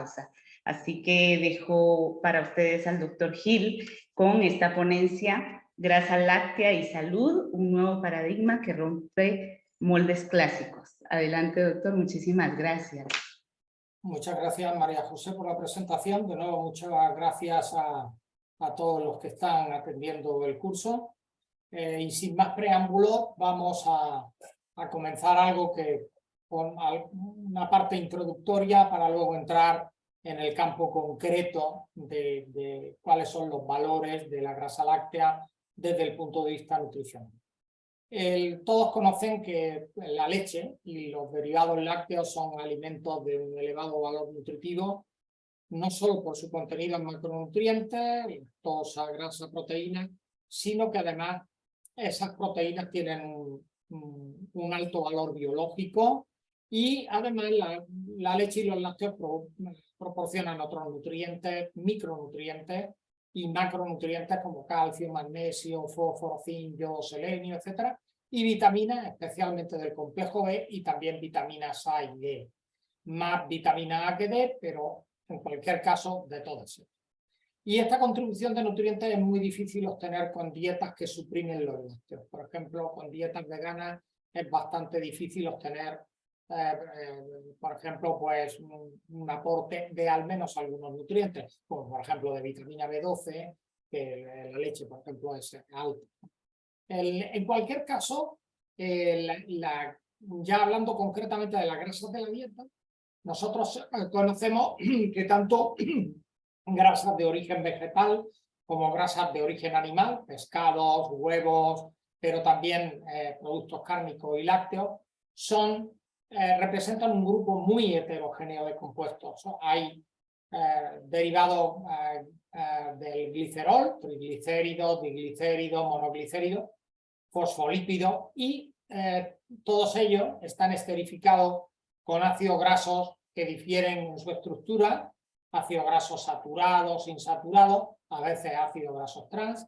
pausa. Así que dejo para ustedes al doctor Gil con esta ponencia, Grasa láctea y salud, un nuevo paradigma que rompe moldes clásicos. Adelante, doctor, muchísimas gracias. Muchas gracias, María José, por la presentación. De nuevo, muchas gracias a todos los que están atendiendo el curso. Y sin más preámbulo, vamos a comenzar algo con una parte introductoria para luego entrar en el campo concreto de cuáles son los valores de la grasa láctea desde el punto de vista nutricional. Todos conocen que la leche y los derivados lácteos son alimentos de un elevado valor nutritivo, no solo por su contenido en macronutrientes, lactosa, grasa, proteína, sino que además esas proteínas tienen un alto valor biológico y además la leche y los lácteos proporcionan otros nutrientes, micronutrientes y macronutrientes como calcio, magnesio, fósforo, zinc, yodo, selenio, etc. Y vitaminas, especialmente del complejo B y también vitaminas A y D. Más vitamina A que D, pero en cualquier caso de todas. Y esta contribución de nutrientes es muy difícil obtener con dietas que suprimen los lácteos. Por ejemplo, con dietas veganas es bastante difícil obtener, por ejemplo, pues un aporte de al menos algunos nutrientes, como por ejemplo de vitamina B12, que la leche, por ejemplo, es alta. En cualquier caso, ya hablando concretamente de las grasas de la dieta, nosotros conocemos que tanto grasas de origen vegetal como grasas de origen animal, pescados, huevos, pero también productos cárnicos y lácteos, representan un grupo muy heterogéneo de compuestos. Hay derivados del glicerol, triglicéridos, diglicéridos, monoglicéridos, fosfolípidos y todos ellos están esterificados con ácidos grasos que difieren en su estructura, ácidos grasos saturados, insaturados, a veces ácidos grasos trans,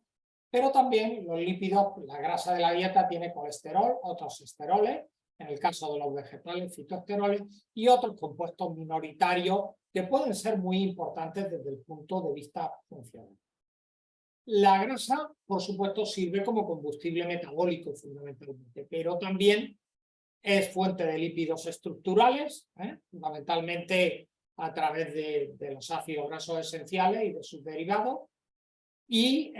pero también los lípidos, la grasa de la dieta tiene colesterol, otros esteroles, en el caso de los vegetales, fitoesteroles, y otros compuestos minoritarios que pueden ser muy importantes desde el punto de vista funcional. La grasa, por supuesto, sirve como combustible metabólico fundamentalmente, pero también es fuente de lípidos estructurales, fundamentalmente a través de los ácidos grasos esenciales y de sus derivados, y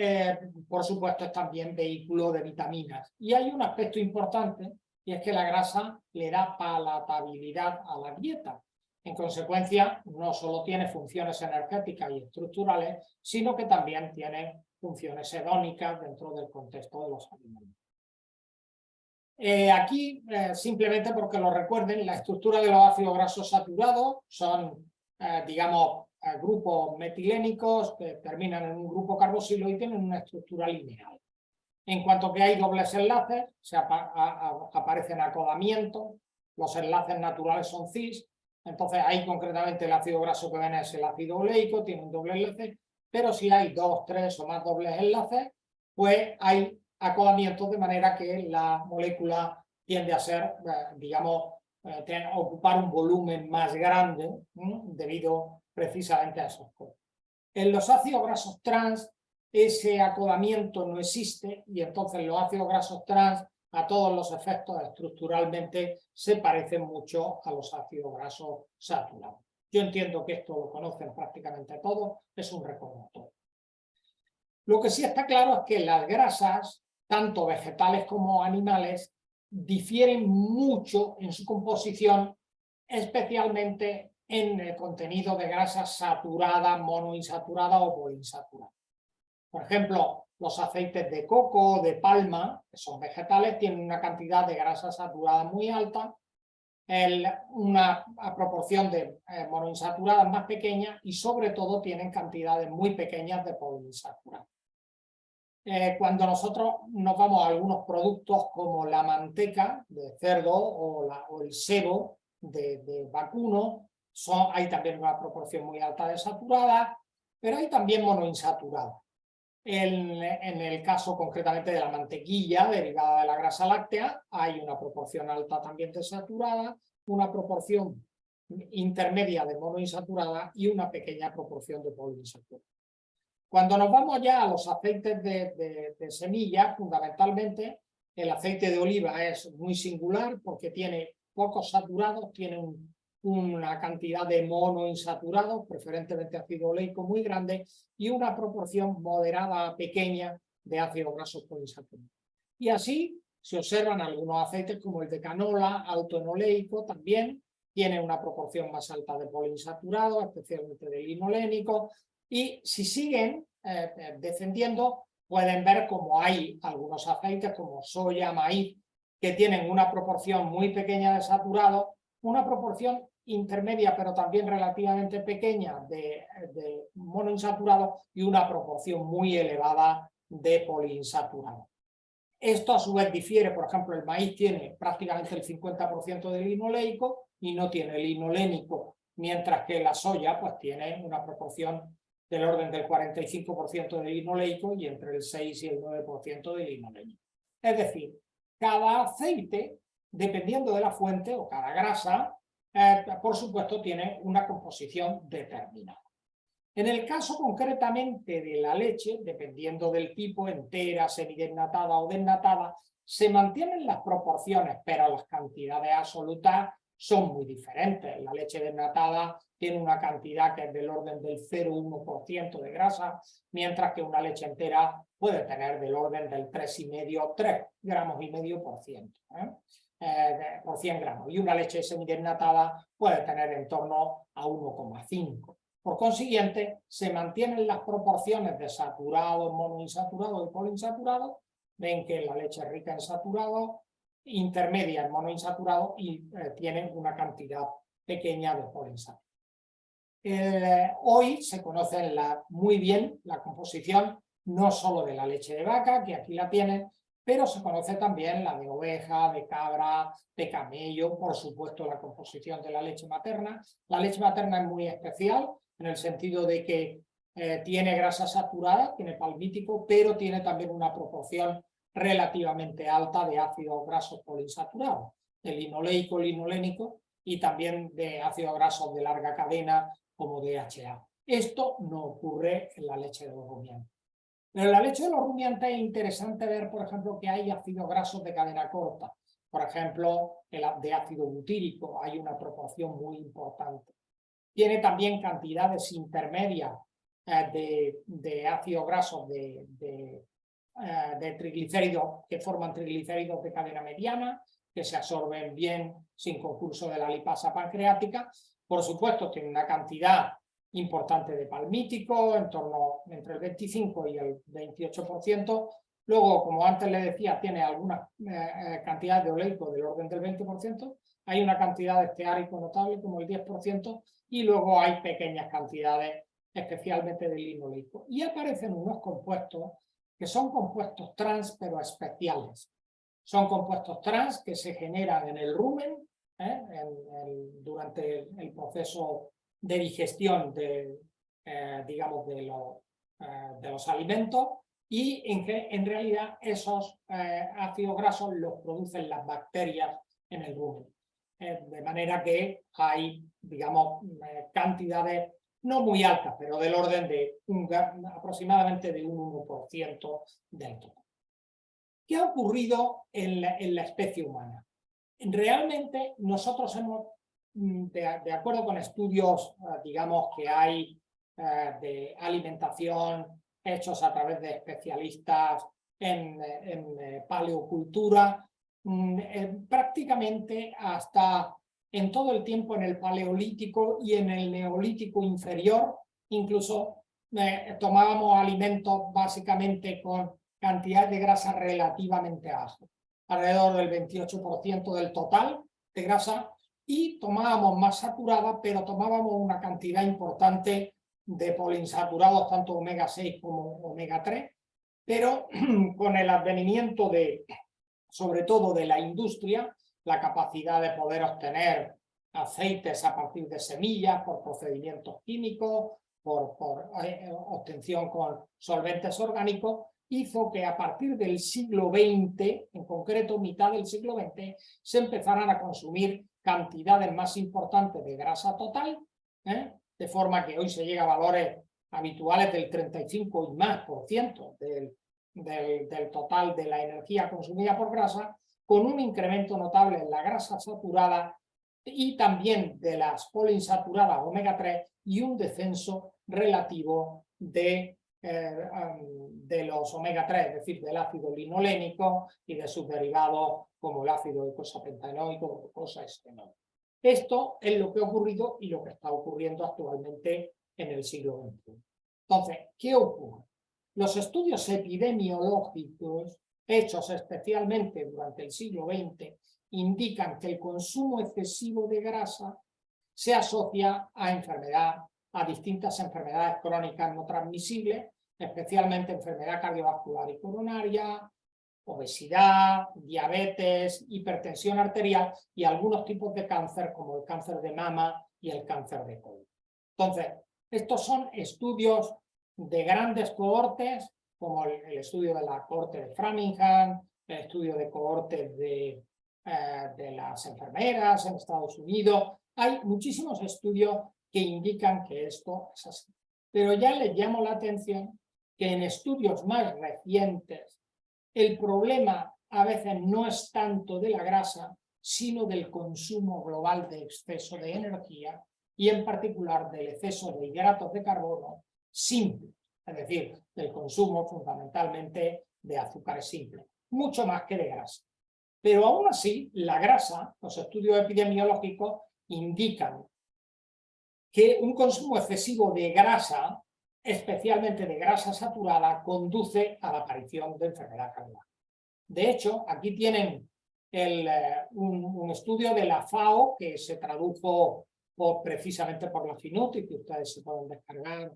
por supuesto es también vehículo de vitaminas. Y hay un aspecto importante, y es que la grasa le da palatabilidad a la dieta. En consecuencia, no solo tiene funciones energéticas y estructurales, sino que también tiene funciones hedónicas dentro del contexto de los alimentos. Aquí, simplemente porque lo recuerden, la estructura de los ácidos grasos saturados son, digamos, grupos metilénicos que terminan en un grupo carboxilo y tienen una estructura lineal. En cuanto que hay dobles enlaces, aparecen acodamientos, los enlaces naturales son cis, entonces ahí concretamente el ácido graso que ven es el ácido oleico, tiene un doble enlace, pero si hay 2, 3 o más dobles enlaces, pues hay acodamientos de manera que la molécula tiende a ser, digamos, ocupar un volumen más grande debido precisamente a esos cosas. En los ácidos grasos trans ese acodamiento no existe y entonces los ácidos grasos trans a todos los efectos estructuralmente se parecen mucho a los ácidos grasos saturados. Yo entiendo que esto lo conocen prácticamente todos, es un recordatorio. Lo que sí está claro es que las grasas, tanto vegetales como animales, difieren mucho en su composición, especialmente en el contenido de grasas saturadas, monoinsaturadas o poliinsaturadas. Por ejemplo, los aceites de coco o de palma, que son vegetales, tienen una cantidad de grasa saturada muy alta, una proporción de monoinsaturadas más pequeña y sobre todo tienen cantidades muy pequeñas de poliinsaturadas. Cuando nosotros nos vamos a algunos productos como la manteca de cerdo o el sebo de vacuno, hay también una proporción muy alta de saturadas, pero hay también monoinsaturadas. En el caso concretamente de la mantequilla derivada de la grasa láctea, hay una proporción alta también de saturada, una proporción intermedia de monoinsaturada y una pequeña proporción de poliinsaturada. Cuando nos vamos ya a los aceites de semilla, fundamentalmente el aceite de oliva es muy singular porque tiene pocos saturados, tiene una cantidad de monoinsaturados, preferentemente ácido oleico muy grande, y una proporción moderada a pequeña de ácidos grasos poliinsaturados. Y así se observan algunos aceites como el de canola, alto en oleico, también tiene una proporción más alta de poliinsaturados, especialmente de linolénico, y si siguen descendiendo, pueden ver como hay algunos aceites como soya, maíz, que tienen una proporción muy pequeña de saturado, una proporción intermedia pero también relativamente pequeña de monoinsaturado y una proporción muy elevada de poliinsaturado. Esto a su vez difiere, por ejemplo, el maíz tiene prácticamente el 50% de linoleico y no tiene linolénico, mientras que la soya pues tiene una proporción del orden del 45% de linoleico y entre el 6 y el 9% de linolénico. Es decir, cada aceite, dependiendo de la fuente, o cada grasa, por supuesto, tiene una composición determinada. En el caso concretamente de la leche, dependiendo del tipo, entera, semidesnatada o desnatada, se mantienen las proporciones, pero las cantidades absolutas son muy diferentes. La leche desnatada tiene una cantidad que es del orden del 0,1% de grasa, mientras que una leche entera puede tener del orden del 3,5-3,5 gramos por ciento, por 100 gramos. Y una leche semidesnatada puede tener en torno a 1,5. Por consiguiente, se mantienen las proporciones de saturados, monoinsaturados y poliinsaturados. Ven que la leche es rica en saturados, intermedia en monoinsaturados y tienen una cantidad pequeña de poliinsaturados. Hoy se conoce muy bien la composición no solo de la leche de vaca, que aquí la tienen, pero se conoce también la de oveja, de cabra, de camello, por supuesto la composición de la leche materna. La leche materna es muy especial en el sentido de que tiene grasa saturada, tiene palmítico, pero tiene también una proporción relativamente alta de ácidos grasos poliinsaturados, de linoleico, linolénico y también de ácidos grasos de larga cadena como DHA. Esto no ocurre en la leche de los rumiantes. Pero en la leche de los rumiantes es interesante ver, por ejemplo, que hay ácidos grasos de cadena corta. Por ejemplo, el de ácido butírico hay una proporción muy importante. Tiene también cantidades intermedias de ácidos grasos de triglicéridos que forman triglicéridos de cadena mediana, que se absorben bien sin concurso de la lipasa pancreática. Por supuesto, tiene una cantidad importante de palmítico, en torno entre el 25 y el 28%. Luego, como antes le decía, tiene alguna cantidad de oleico del orden del 20%. Hay una cantidad de esteárico notable como el 10%. Y luego hay pequeñas cantidades, especialmente de linoleico. Y aparecen unos compuestos que son compuestos trans, pero especiales. Son compuestos trans que se generan en el rumen, durante el proceso de digestión digamos, de los alimentos, y en realidad esos ácidos grasos los producen las bacterias en el rumen. De manera que hay, digamos, cantidades no muy altas, pero del orden de aproximadamente de un 1% del total. ¿Qué ha ocurrido en la especie humana? Realmente nosotros hemos, de acuerdo con estudios, digamos, que hay de alimentación hechos a través de especialistas en paleocultura, prácticamente hasta en todo el tiempo en el paleolítico y en el neolítico inferior, incluso tomábamos alimentos básicamente con cantidad de grasa relativamente baja, alrededor del 28% del total de grasa, y tomábamos más saturada, pero tomábamos una cantidad importante de poliinsaturados, tanto omega 6 como omega 3, pero con el advenimiento sobre todo de la industria, la capacidad de poder obtener aceites a partir de semillas por procedimientos químicos, por obtención con solventes orgánicos, hizo que a partir del siglo XX, en concreto mitad del siglo XX, se empezaran a consumir cantidades más importantes de grasa total, de forma que hoy se llega a valores habituales del 35 y más por ciento del total de la energía consumida por grasa, con un incremento notable en la grasa saturada y también de las poliinsaturadas omega 3 y un descenso relativo de los omega 3, es decir, del ácido linolénico y de sus derivados como el ácido eicosapentaenoico o glucosaestenoico. Esto es lo que ha ocurrido y lo que está ocurriendo actualmente en el siglo XXI. Entonces, ¿qué ocurre? Los estudios epidemiológicos hechos especialmente durante el siglo XX indican que el consumo excesivo de grasa se asocia a a distintas enfermedades crónicas no transmisibles, especialmente enfermedad cardiovascular y coronaria, obesidad, diabetes, hipertensión arterial y algunos tipos de cáncer como el cáncer de mama y el cáncer de colon. Entonces, estos son estudios de grandes cohortes, como el estudio de la cohorte de Framingham, el estudio de cohortes de las enfermeras en Estados Unidos. Hay muchísimos estudios que indican que esto es así. Pero ya les llamo la atención que en estudios más recientes el problema a veces no es tanto de la grasa, sino del consumo global de exceso de energía y en particular del exceso de hidratos de carbono simples, es decir, del consumo fundamentalmente de azúcares simples, mucho más que de grasa. Pero aún así, la grasa, los estudios epidemiológicos indican que un consumo excesivo de grasa, especialmente de grasa saturada, conduce a la aparición de enfermedad cardiovascular. De hecho, aquí tienen un estudio de la FAO que se tradujo precisamente por la FINUT y que ustedes se pueden descargar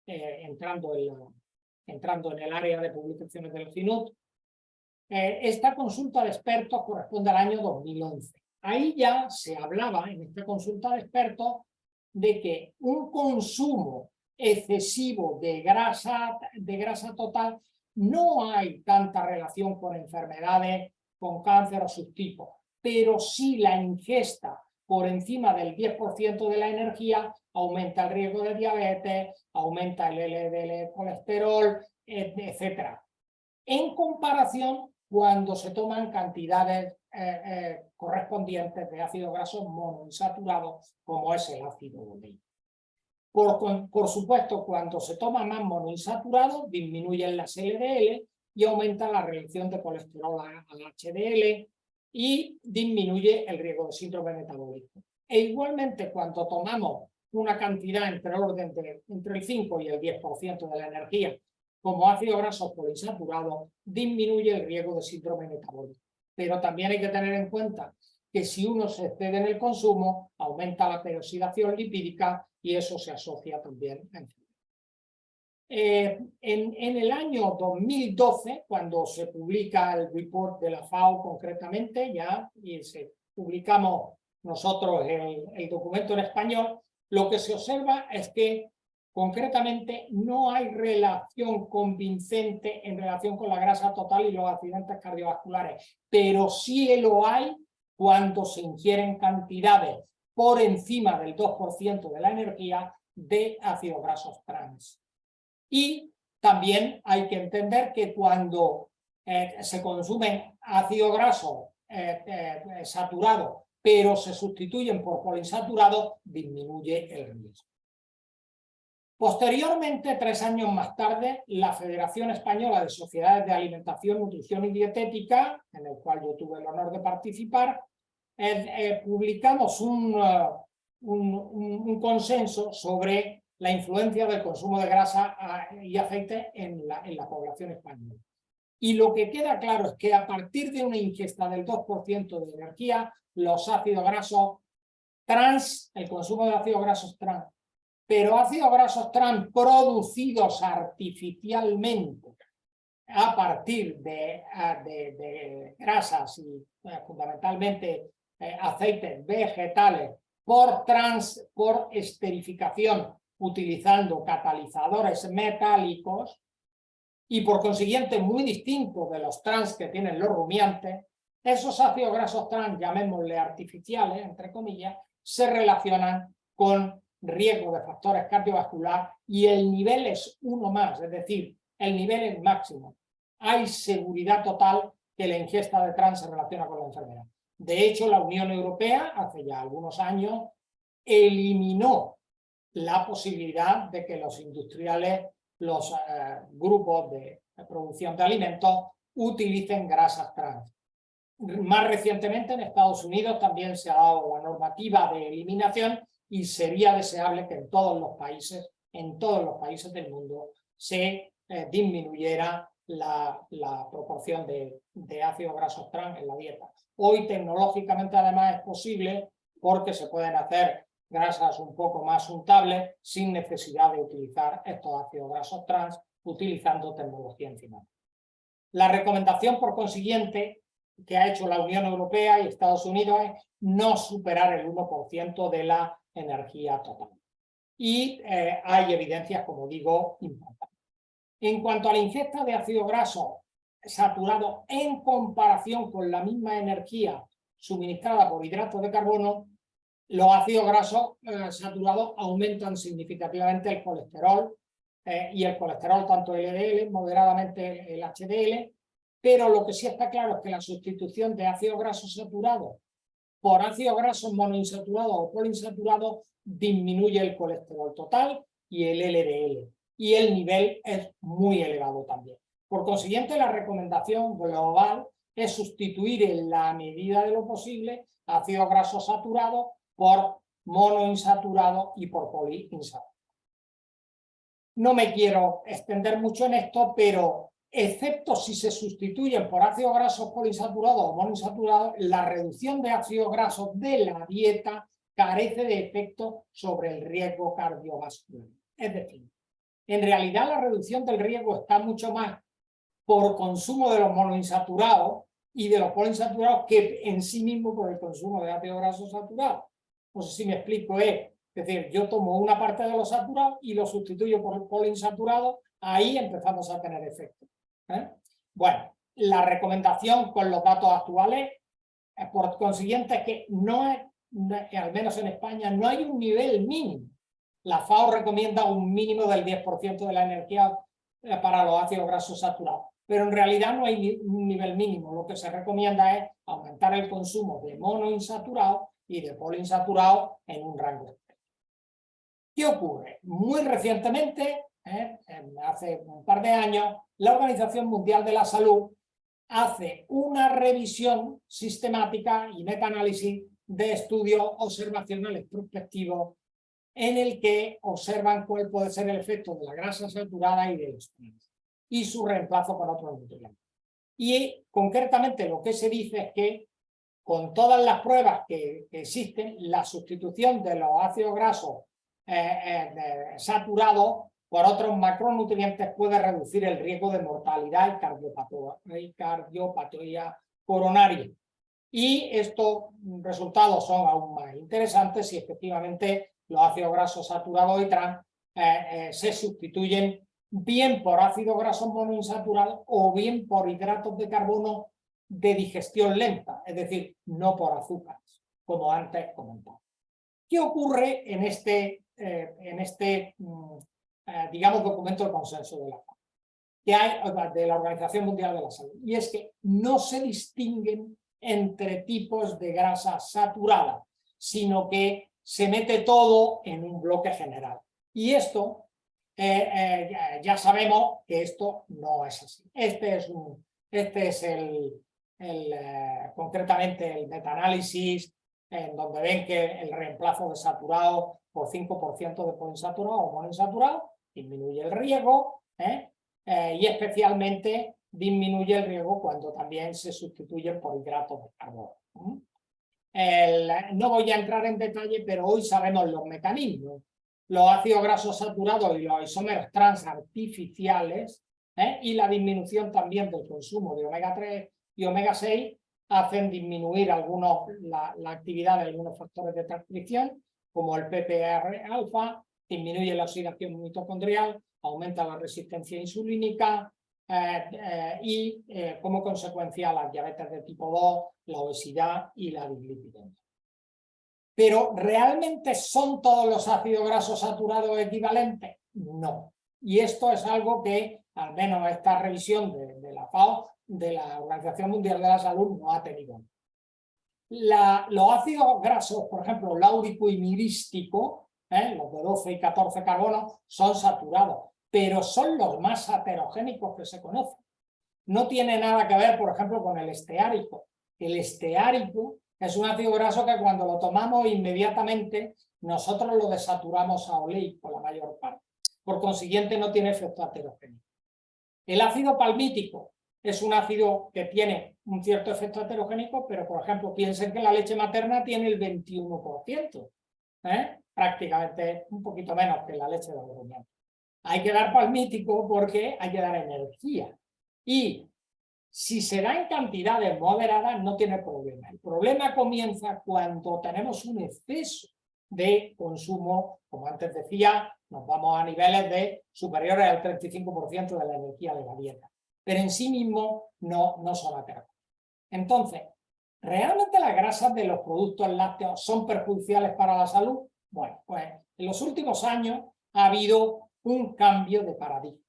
entrando en el área de publicaciones del FINUT. Esta consulta de expertos corresponde al año 2011. Ahí ya se hablaba en esta consulta de expertos de que un consumo excesivo de grasa total no hay tanta relación con enfermedades, con cáncer o subtipos, pero sí la ingesta por encima del 10% de la energía aumenta el riesgo de diabetes, aumenta el LDL colesterol, etc. En comparación cuando se toman cantidades correspondientes de ácidos grasos monoinsaturados, como es el ácido oleico. Por supuesto, cuando se toma más monoinsaturado, disminuyen las LDL y aumenta la reacción de colesterol al HDL y disminuye el riesgo de síndrome metabólico. E igualmente, cuando tomamos una cantidad entre el 5 y el 10% de la energía, como ácidos grasos poliinsaturados, disminuye el riesgo de síndrome metabólico. Pero también hay que tener en cuenta que si uno se excede en el consumo, aumenta la peroxidación lipídica y eso se asocia también a enfermedad. En el año 2012, cuando se publica el report de la FAO concretamente, y publicamos nosotros el documento en español, lo que se observa es que concretamente no hay relación convincente en relación con la grasa total y los accidentes cardiovasculares, pero sí lo hay cuando se ingieren cantidades por encima del 2% de la energía de ácidos grasos trans. Y también hay que entender que cuando se consumen ácidos grasos saturados, pero se sustituyen por poliinsaturados, disminuye el riesgo. Posteriormente, 3 años más tarde, la Federación Española de Sociedades de Alimentación, Nutrición y Dietética, en el cual yo tuve el honor de participar, publicamos un consenso sobre la influencia del consumo de grasa y aceite en la población española. Y lo que queda claro es que a partir de una ingesta del 2% de energía, los ácidos grasos trans, el consumo de ácidos grasos trans, pero ácidos grasos trans producidos artificialmente a partir de grasas y fundamentalmente aceites vegetales por esterificación utilizando catalizadores metálicos y por consiguiente muy distintos de los trans que tienen los rumiantes, esos ácidos grasos trans, llamémosle artificiales, entre comillas, se relacionan con riesgo de factores cardiovasculares y el nivel es uno más, es decir, el nivel es máximo. Hay seguridad total que la ingesta de trans se relaciona con la enfermedad. De hecho, la Unión Europea, hace ya algunos años, eliminó la posibilidad de que los industriales, los grupos de producción de alimentos, utilicen grasas trans. Más recientemente en Estados Unidos también se ha dado la normativa de eliminación y sería deseable que en todos los países del mundo se disminuyera la proporción de ácidos grasos trans en la dieta. Hoy tecnológicamente además es posible porque se pueden hacer grasas un poco más untables sin necesidad de utilizar estos ácidos grasos trans utilizando tecnología enzimática. La recomendación, por consiguiente, que ha hecho la Unión Europea y Estados Unidos es no superar el 1% de la energía total. Y hay evidencias, como digo, importantes. En cuanto a la ingesta de ácido graso saturado en comparación con la misma energía suministrada por hidratos de carbono, los ácidos grasos saturados aumentan significativamente el colesterol y el colesterol tanto LDL, moderadamente el HDL, pero lo que sí está claro es que la sustitución de ácidos grasos saturados por ácidos grasos monoinsaturados o poliinsaturados disminuye el colesterol total y el LDL, y el nivel es muy elevado también. Por consiguiente, la recomendación global es sustituir en la medida de lo posible ácidos grasos saturados por monoinsaturados y por poliinsaturados. No me quiero extender mucho en esto, pero excepto si se sustituyen por ácidos grasos poliinsaturados o monoinsaturados, la reducción de ácidos grasos de la dieta carece de efecto sobre el riesgo cardiovascular. Es decir, en realidad la reducción del riesgo está mucho más por consumo de los monoinsaturados y de los poliinsaturados que en sí mismo por el consumo de ácidos grasos saturados. No sé si me explico, es decir, yo tomo una parte de los saturados y lo sustituyo por el poliinsaturado, ahí empezamos a tener efecto. Bueno, la recomendación con los datos actuales, por consiguiente, es que no es, al menos en España, no hay un nivel mínimo. La FAO recomienda un mínimo del 10% de la energía para los ácidos grasos saturados, pero en realidad no hay un nivel mínimo. Lo que se recomienda es aumentar el consumo de monoinsaturado y de poliinsaturado en un rango. ¿Qué ocurre? Muy recientemente, hace un par de años, la Organización Mundial de la Salud hace una revisión sistemática y metaanálisis de estudios observacionales prospectivos en el que observan cuál puede ser el efecto de la grasa saturada y de los trans y su reemplazo por otros nutrientes. Y concretamente lo que se dice es que con todas las pruebas que existen, la sustitución de los ácidos grasos saturados por otros macronutrientes puede reducir el riesgo de mortalidad y cardiopatía coronaria. Y estos resultados son aún más interesantes si efectivamente los ácidos grasos saturados y trans se sustituyen bien por ácidos grasos monoinsaturados o bien por hidratos de carbono de digestión lenta, es decir, no por azúcares, como antes comentaba. ¿Qué ocurre en este digamos, documento de consenso de la FAO, que hay de la Organización Mundial de la Salud? Y es que no se distinguen entre tipos de grasa saturada, sino que se mete todo en un bloque general. Y esto, ya sabemos que esto no es así. Este es concretamente el metaanálisis, en donde ven que el reemplazo de saturado por 5% de poliinsaturado o monoinsaturado disminuye el riesgo, y especialmente disminuye el riesgo cuando también se sustituyen por hidratos de carbono. No voy a entrar en detalle, pero hoy sabemos los mecanismos. Los ácidos grasos saturados y los isómeros trans artificiales y la disminución también del consumo de omega 3 y omega 6 hacen disminuir la actividad de algunos factores de transcripción, como el PPAR-alfa, disminuye la oxidación mitocondrial, aumenta la resistencia insulínica, y como consecuencia la diabetes de tipo 2, la obesidad y la dislipidemia. ¿Pero realmente son todos los ácidos grasos saturados equivalentes? No. Y esto es algo que, al menos esta revisión de la FAO, de la Organización Mundial de la Salud, no ha tenido. Los ácidos grasos, por ejemplo, láurico y mirístico, los de 12 y 14 carbonos, son saturados, pero son los más heterogénicos que se conocen. No tiene nada que ver, por ejemplo, con el esteárico. El esteárico es un ácido graso que cuando lo tomamos inmediatamente nosotros lo desaturamos a oleico la mayor parte. Por consiguiente no tiene efecto heterogénico. El ácido palmítico es un ácido que tiene un cierto efecto heterogénico, pero por ejemplo piensen que la leche materna tiene el 21%, prácticamente un poquito menos que la leche de los rumiantes. Hay que dar palmítico porque hay que dar energía. Y si se da en cantidades moderadas no tiene problema. El problema comienza cuando tenemos un exceso de consumo, como antes decía, nos vamos a niveles de superiores al 35% de la energía de la dieta. Pero en sí mismo no son heterogéneos. Entonces, ¿realmente las grasas de los productos lácteos son perjudiciales para la salud? Bueno, pues en los últimos años ha habido un cambio de paradigma.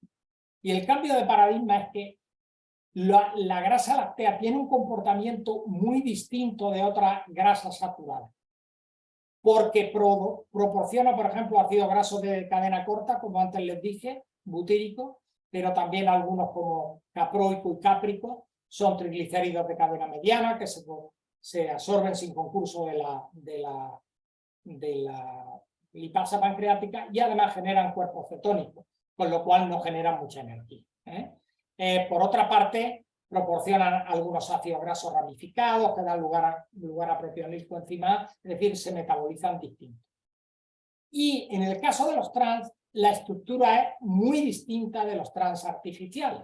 Y el cambio de paradigma es que la grasa láctea tiene un comportamiento muy distinto de otras grasas saturadas. Porque proporciona, por ejemplo, ácidos grasos de cadena corta, como antes les dije, butírico, pero también algunos como caproico y cáprico son triglicéridos de cadena mediana que se absorben sin concurso de la lipasa pancreática y además generan cuerpos cetónicos, con lo cual no generan mucha energía. Por otra parte, proporcionan algunos ácidos grasos ramificados que dan lugar a propionil coenzima, es decir, se metabolizan distintos. Y en el caso de los trans, la estructura es muy distinta de los trans artificiales.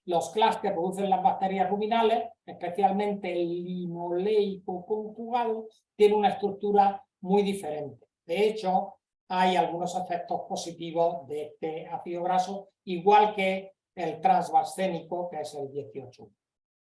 Los CLAS que producen las bacterias ruminales, especialmente el linoleico conjugado, tiene una estructura muy diferente. De hecho, hay algunos efectos positivos de este ácido graso, igual que el transvarscénico, que es el 18.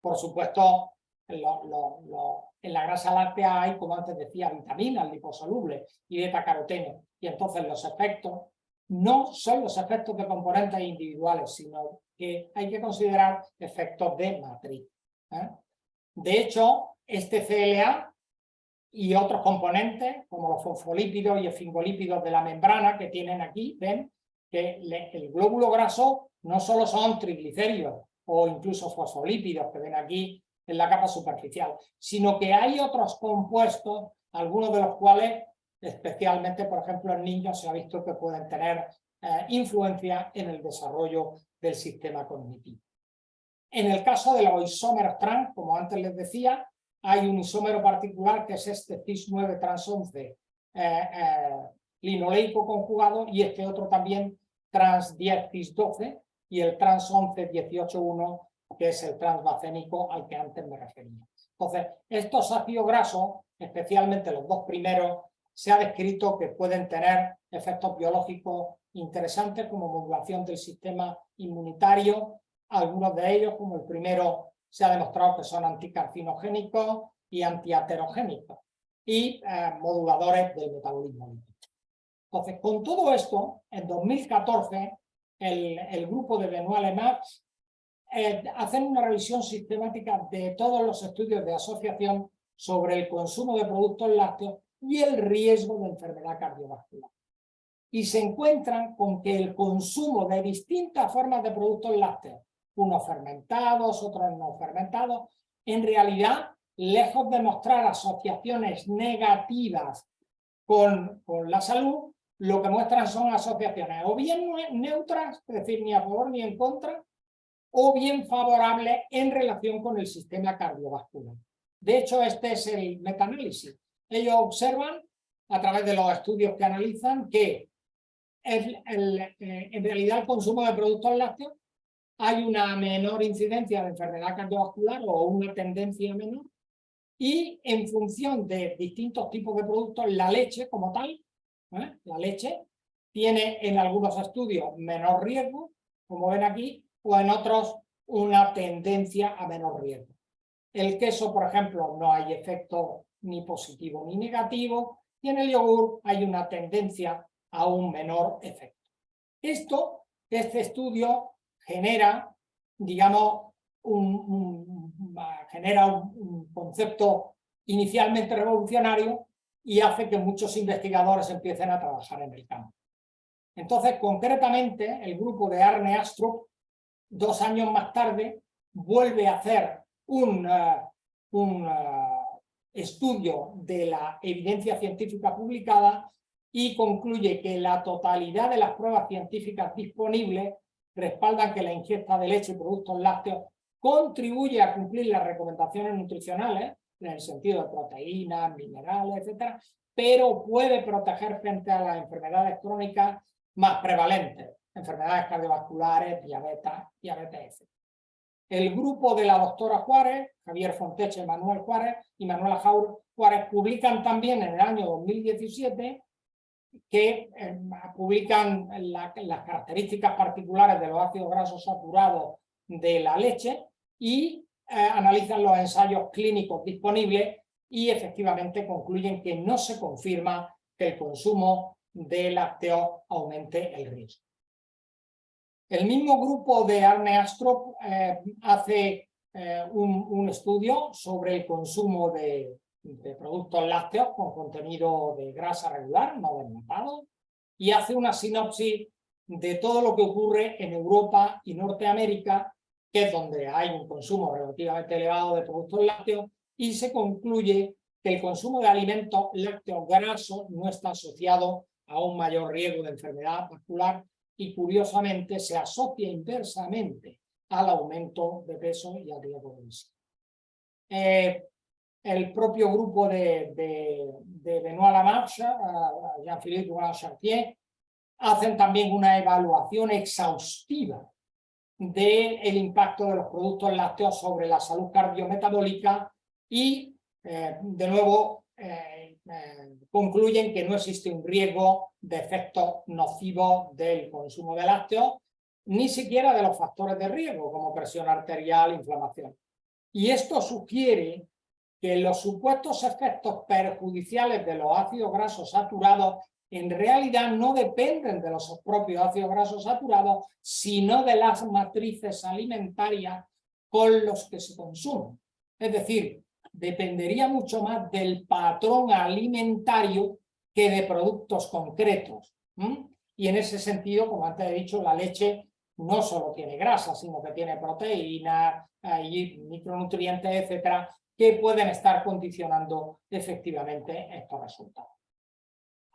Por supuesto, en la grasa láctea hay, como antes decía, vitaminas liposolubles y betacaroteno. Y entonces los efectos no son los efectos de componentes individuales, sino que hay que considerar efectos de matriz. De hecho, este CLA y otros componentes, como los fosfolípidos y esfingolípidos de la membrana que tienen aquí, ven que el glóbulo graso no solo son triglicéridos o incluso fosfolípidos que ven aquí en la capa superficial, sino que hay otros compuestos, algunos de los cuales, especialmente, por ejemplo, en niños se ha visto que pueden tener influencia en el desarrollo del sistema cognitivo. En el caso de los isómeros trans, como antes les decía, hay un isómero particular que es este cis9 trans 11 linoleico conjugado y este otro también trans 10 cis 12 y el trans 11 18,1 que es el transvacénico al que antes me refería. Entonces, estos ácidos grasos, especialmente los dos primeros, se ha descrito que pueden tener efectos biológicos interesantes como modulación del sistema inmunitario. Algunos de ellos, como el primero, se ha demostrado que son anticarcinogénicos y antiaterogénicos y moduladores del metabolismo lípido. Entonces, con todo esto, en 2014, el grupo de Benoit Lemax hacen una revisión sistemática de todos los estudios de asociación sobre el consumo de productos lácteos y el riesgo de enfermedad cardiovascular. Y se encuentran con que el consumo de distintas formas de productos lácteos, unos fermentados, otros no fermentados, en realidad, lejos de mostrar asociaciones negativas con la salud, lo que muestran son asociaciones o bien neutras, es decir, ni a favor ni en contra, o bien favorables en relación con el sistema cardiovascular. De hecho, este es el metaanálisis. Ellos observan, a través de los estudios que analizan, que en realidad el consumo de productos lácteos hay una menor incidencia de enfermedad cardiovascular o una tendencia menor, y en función de distintos tipos de productos, la leche como tal, la leche tiene en algunos estudios menor riesgo, como ven aquí, o en otros una tendencia a menor riesgo. El queso, por ejemplo, no hay efecto ni positivo ni negativo, y en el yogur hay una tendencia a un menor efecto. Este estudio genera, digamos, genera un concepto inicialmente revolucionario y hace que muchos investigadores empiecen a trabajar en el campo. Entonces, concretamente, el grupo de Arne Astrup, 2 años más tarde, vuelve a hacer un estudio de la evidencia científica publicada y concluye que la totalidad de las pruebas científicas disponibles respaldan que la ingesta de leche y productos lácteos contribuye a cumplir las recomendaciones nutricionales, en el sentido de proteínas, minerales, etcétera, pero puede proteger frente a las enfermedades crónicas más prevalentes, enfermedades cardiovasculares, diabetes, etc. El grupo de la doctora Juárez, Javier Fontecha y Manuel Juárez, y Manuela Juárez, publican también en el año 2017 que publican las características particulares de los ácidos grasos saturados de la leche y analizan los ensayos clínicos disponibles y efectivamente concluyen que no se confirma que el consumo de lácteos aumente el riesgo. El mismo grupo de Arne Astrup hace un estudio sobre el consumo de productos lácteos con contenido de grasa regular, no desnatado, y hace una sinopsis de todo lo que ocurre en Europa y Norteamérica, que es donde hay un consumo relativamente elevado de productos lácteos, y se concluye que el consumo de alimentos lácteos grasos no está asociado a un mayor riesgo de enfermedad vascular y curiosamente se asocia inversamente al aumento de peso y al riesgo de obesidad. El propio grupo de Benoît Lamarche, Jean-Philippe Dumas-Chartier, hacen también una evaluación exhaustiva del impacto de los productos lácteos sobre la salud cardiometabólica y, de nuevo, concluyen que no existe un riesgo de efectos nocivos del consumo de lácteos, ni siquiera de los factores de riesgo, como presión arterial e inflamación. Y esto sugiere que los supuestos efectos perjudiciales de los ácidos grasos saturados en realidad no dependen de los propios ácidos grasos saturados, sino de las matrices alimentarias con los que se consumen. Es decir, dependería mucho más del patrón alimentario que de productos concretos. Y en ese sentido, como antes he dicho, la leche no solo tiene grasa, sino que tiene proteínas y micronutrientes, etcétera, que pueden estar condicionando efectivamente estos resultados.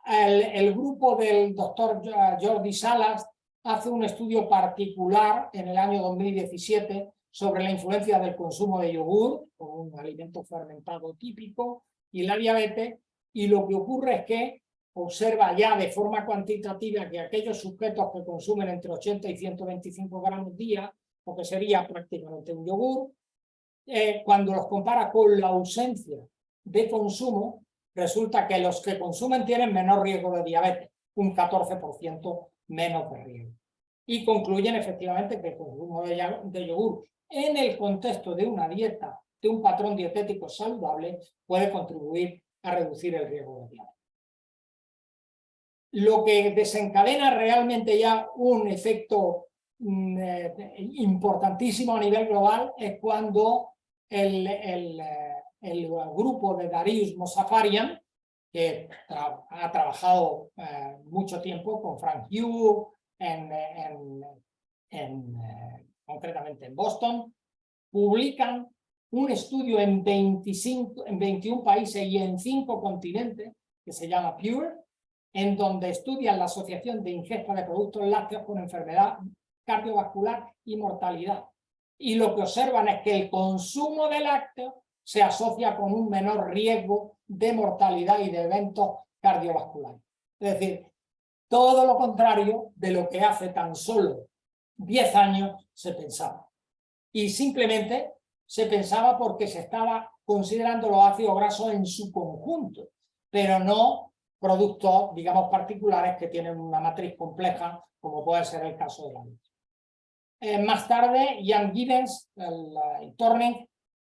El grupo del doctor Jordi Salas hace un estudio particular en el año 2017 sobre la influencia del consumo de yogur, como un alimento fermentado típico, y la diabetes, y lo que ocurre es que observa ya de forma cuantitativa que aquellos sujetos que consumen entre 80 y 125 gramos día, lo que sería prácticamente un yogur, cuando los compara con la ausencia de consumo, resulta que los que consumen tienen menor riesgo de diabetes, un 14% menos de riesgo. Y concluyen efectivamente que el consumo de yogur en el contexto de una dieta, de un patrón dietético saludable, puede contribuir a reducir el riesgo de diabetes. Lo que desencadena realmente ya un efecto importantísimo a nivel global es cuando el grupo de Darius Mozaffarian, que ha trabajado mucho tiempo con Frank Yu, concretamente en Boston, publican un estudio en 21 países y en 5 continentes, que se llama PURE, en donde estudian la asociación de ingesta de productos lácteos con enfermedad cardiovascular y mortalidad. Y lo que observan es que el consumo de lácteos se asocia con un menor riesgo de mortalidad y de eventos cardiovasculares. Es decir, todo lo contrario de lo que hace tan solo 10 años se pensaba. Y simplemente se pensaba porque se estaba considerando los ácidos grasos en su conjunto, pero no productos, digamos, particulares que tienen una matriz compleja, como puede ser el caso de la leche. Más tarde, Ian Giddens y Thorning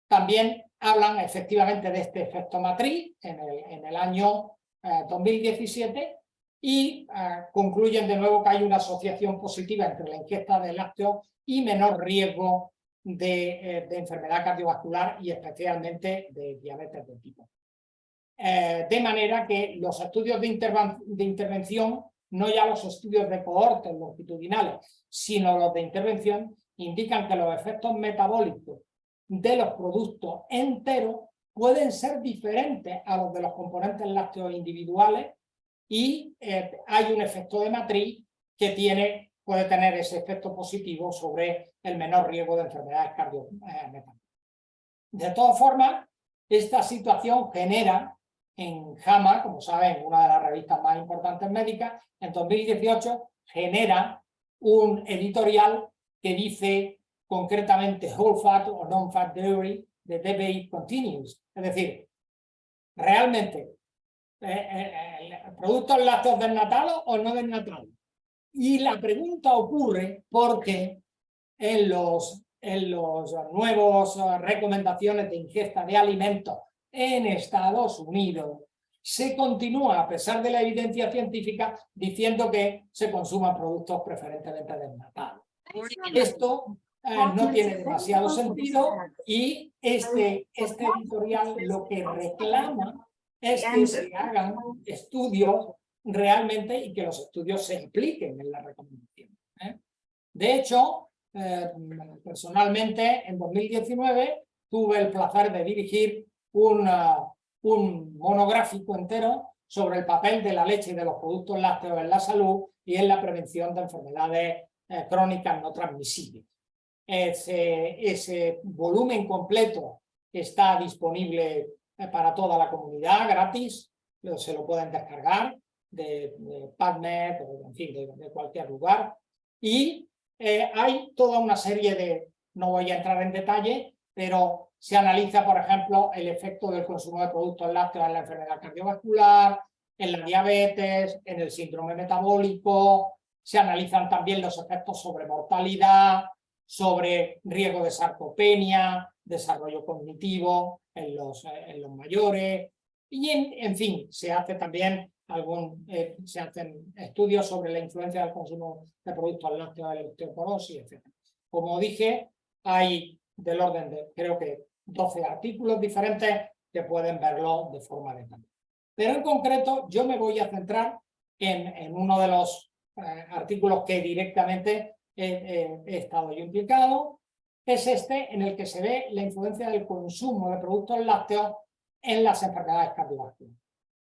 también hablan efectivamente de este efecto matriz en el año 2017 y concluyen de nuevo que hay una asociación positiva entre la ingesta de lácteos y menor riesgo de enfermedad cardiovascular y especialmente de diabetes de tipo. De manera que los estudios de intervención, no ya los estudios de cohortes longitudinales, sino los de intervención, indican que los efectos metabólicos de los productos enteros pueden ser diferentes a los de los componentes lácteos individuales y hay un efecto de matriz que puede tener ese efecto positivo sobre el menor riesgo de enfermedades cardiometabólicas. De todas formas, esta situación genera en JAMA, como saben, una de las revistas más importantes médicas, en 2018 genera un editorial que dice concretamente whole fat o non-fat dairy, the debate continues. Es decir, realmente, ¿productos lácteos desnatados o no desnatados? Y la pregunta ocurre porque en los nuevos recomendaciones de ingesta de alimentos en Estados Unidos se continúa, a pesar de la evidencia científica, diciendo que se consuman productos preferentemente desnatados. Esto no tiene demasiado sentido y este editorial lo que reclama es que se hagan estudios realmente y que los estudios se impliquen en la recomendación. De hecho, personalmente en 2019 tuve el placer de dirigir un monográfico entero sobre el papel de la leche y de los productos lácteos en la salud y en la prevención de enfermedades crónicas no transmisibles. Ese volumen completo está disponible para toda la comunidad, gratis, se lo pueden descargar de PubMed o en fin, de cualquier lugar. Y hay toda una serie de, no voy a entrar en detalle, pero se analiza, por ejemplo, el efecto del consumo de productos lácteos en la enfermedad cardiovascular, en la diabetes, en el síndrome metabólico, se analizan también los efectos sobre mortalidad, sobre riesgo de sarcopenia, desarrollo cognitivo en los mayores, y en fin, se hace también se hacen estudios sobre la influencia del consumo de productos lácteos en la osteoporosis, etc. Como dije, hay del orden de, creo que 12 artículos diferentes que pueden verlo de forma detallada. Pero en concreto yo me voy a centrar en uno de los artículos que directamente he estado yo implicado, es este en el que se ve la influencia del consumo de productos lácteos en las enfermedades cardiovasculares.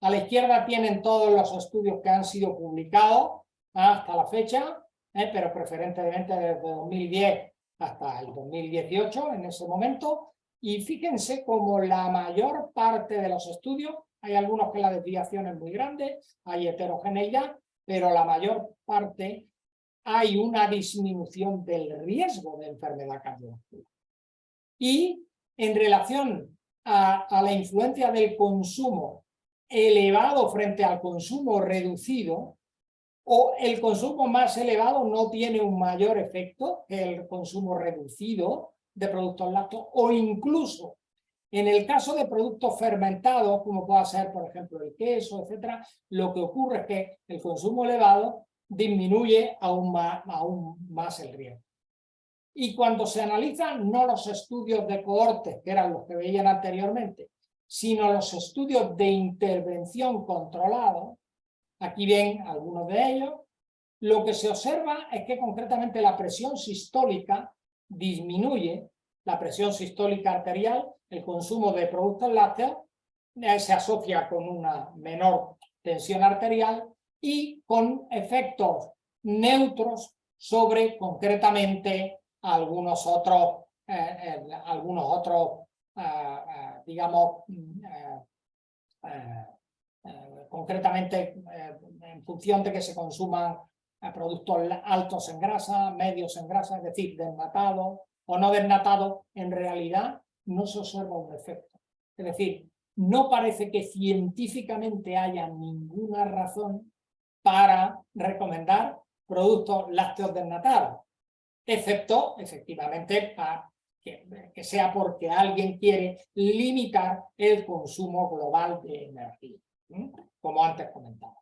A la izquierda tienen todos los estudios que han sido publicados hasta la fecha, pero preferentemente desde 2010 hasta el 2018, en ese momento, y fíjense como la mayor parte de los estudios, hay algunos que la desviación es muy grande, hay heterogeneidad, pero la mayor parte hay una disminución del riesgo de enfermedad cardiovascular. Y en relación a la influencia del consumo elevado frente al consumo reducido, o el consumo más elevado no tiene un mayor efecto que el consumo reducido de productos lácteos, o incluso en el caso de productos fermentados, como pueda ser, por ejemplo, el queso, etcétera, lo que ocurre es que el consumo elevado disminuye aún más el riesgo. Y cuando se analizan no los estudios de cohortes, que eran los que veían anteriormente, sino los estudios de intervención controlados, aquí ven algunos de ellos, lo que se observa es que concretamente la presión sistólica disminuye, la presión sistólica arterial, el consumo de productos lácteos se asocia con una menor tensión arterial y con efectos neutros sobre concretamente algunos otros digamos, concretamente en función de que se consuman productos altos en grasa, medios en grasa, es decir, desnatados o no desnatados, en realidad no se observa un efecto. Es decir, no parece que científicamente haya ninguna razón para recomendar productos lácteos desnatados. excepto, efectivamente, que sea porque alguien quiere limitar el consumo global de energía, como antes comentaba.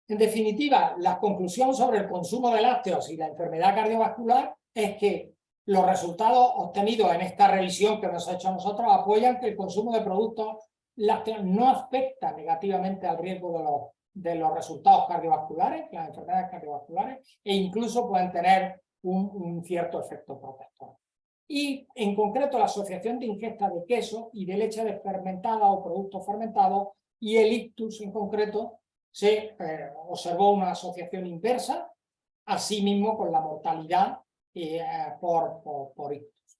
En definitiva, la conclusión sobre el consumo de lácteos y la enfermedad cardiovascular es que los resultados obtenidos en esta revisión que hemos hecho nosotros apoyan que el consumo de productos lácteos no afecta negativamente al riesgo de los resultados cardiovasculares, las enfermedades cardiovasculares, e incluso pueden tener un cierto efecto protector. Y en concreto la asociación de ingesta de queso y de leche desfermentada o productos fermentados y el ictus en concreto se observó una asociación inversa, asimismo con la mortalidad por ictus.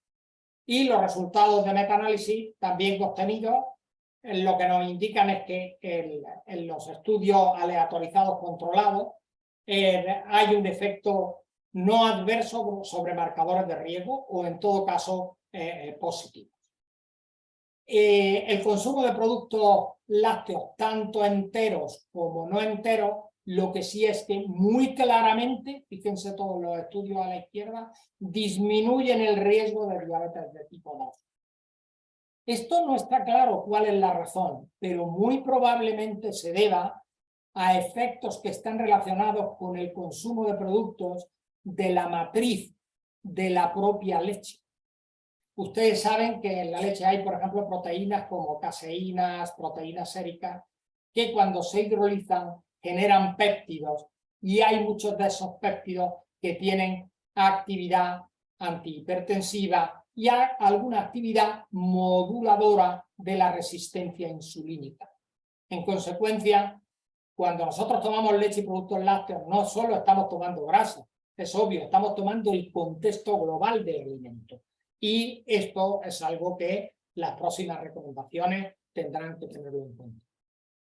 Y los resultados de metaanálisis también obtenidos lo que nos indican es que en los estudios aleatorizados controlados hay un efecto no adverso sobre marcadores de riesgo o en todo caso positivos. El consumo de productos lácteos, tanto enteros como no enteros, lo que sí es que muy claramente, fíjense todos los estudios a la izquierda, disminuyen el riesgo de diabetes de tipo 2. Esto no está claro cuál es la razón, pero muy probablemente se deba a efectos que están relacionados con el consumo de productos de la matriz de la propia leche. Ustedes saben que en la leche hay, por ejemplo, proteínas como caseínas, proteínas séricas, que cuando se hidrolizan generan péptidos y hay muchos de esos péptidos que tienen actividad antihipertensiva y alguna actividad moduladora de la resistencia insulínica. En consecuencia, cuando nosotros tomamos leche y productos lácteos, no solo estamos tomando grasa, es obvio, estamos tomando el contexto global del alimento. Y esto es algo que las próximas recomendaciones tendrán que tenerlo en cuenta.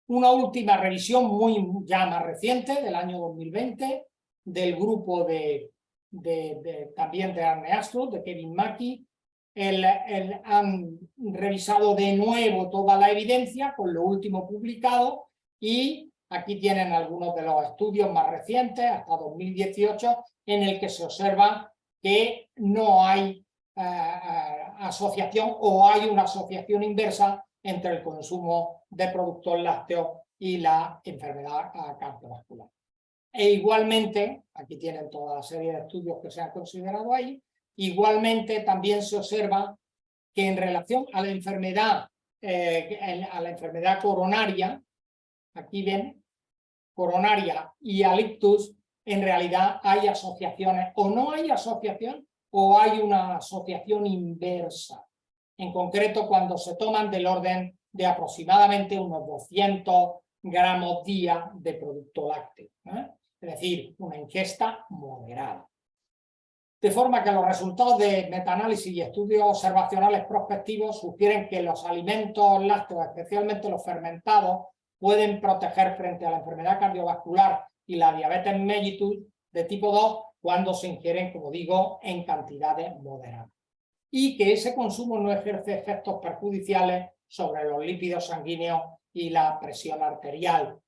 Una última revisión ya más reciente, del año 2020, del grupo también de Arne Astrup, de Kevin Mackey. Han revisado de nuevo toda la evidencia con lo último publicado y aquí tienen algunos de los estudios más recientes, hasta 2018, en el que se observa que no hay asociación o hay una asociación inversa entre el consumo de productos lácteos y la enfermedad cardiovascular. E igualmente, aquí tienen toda la serie de estudios que se han considerado ahí, igualmente también se observa que en relación a la enfermedad coronaria, aquí ven, coronaria y al ictus, en realidad hay asociaciones, o no hay asociación, o hay una asociación inversa. En concreto, cuando se toman del orden de aproximadamente unos 200 gramos día de producto lácteo, es decir, una ingesta moderada. De forma que los resultados de metaanálisis y estudios observacionales prospectivos sugieren que los alimentos lácteos, especialmente los fermentados, pueden proteger frente a la enfermedad cardiovascular y la diabetes mellitus de tipo 2 cuando se ingieren, como digo, en cantidades moderadas. Y que ese consumo no ejerce efectos perjudiciales sobre los lípidos sanguíneos y la presión arterial,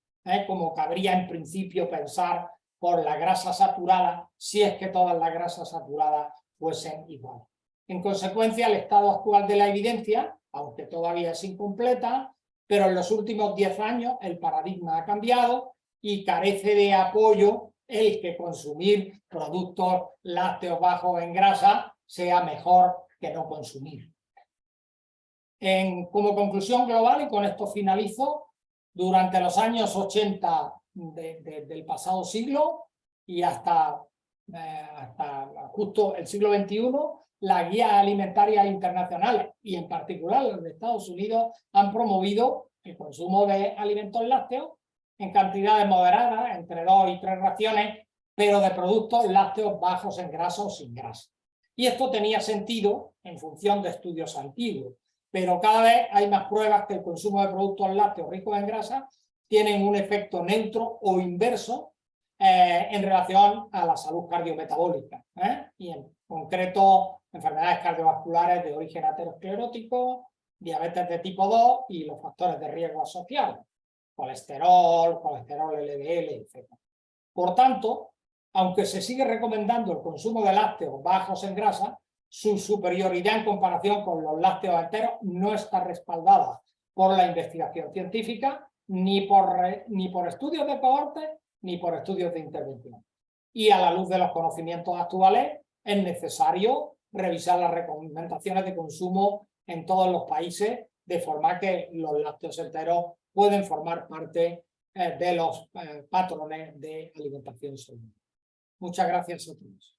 como cabría en principio pensar por la grasa saturada, si es que todas las grasas saturadas fuesen iguales. En consecuencia, el estado actual de la evidencia, aunque todavía es incompleta, pero en los últimos 10 años el paradigma ha cambiado y carece de apoyo el que consumir productos lácteos bajos en grasa sea mejor que no consumir. Como conclusión global, y con esto finalizo, durante los años 80 del pasado siglo y hasta justo el siglo XXI, las guías alimentarias internacionales y en particular las de Estados Unidos han promovido el consumo de alimentos lácteos en cantidades moderadas, entre 2 y 3 raciones, pero de productos lácteos bajos en grasa o sin grasa. Y esto tenía sentido en función de estudios antiguos, pero cada vez hay más pruebas que el consumo de productos lácteos ricos en grasa tienen un efecto neutro o inverso en relación a la salud cardiometabólica, y en concreto enfermedades cardiovasculares de origen aterosclerótico, diabetes de tipo 2 y los factores de riesgo asociados, colesterol LDL, etc. Por tanto, aunque se sigue recomendando el consumo de lácteos bajos en grasa, su superioridad en comparación con los lácteos enteros no está respaldada por la investigación científica, ni por estudios de cohorte, ni por estudios de intervención. Y a la luz de los conocimientos actuales, es necesario revisar las recomendaciones de consumo en todos los países, de forma que los lácteos enteros pueden formar parte de los patrones de alimentación saludable. Muchas gracias a todos.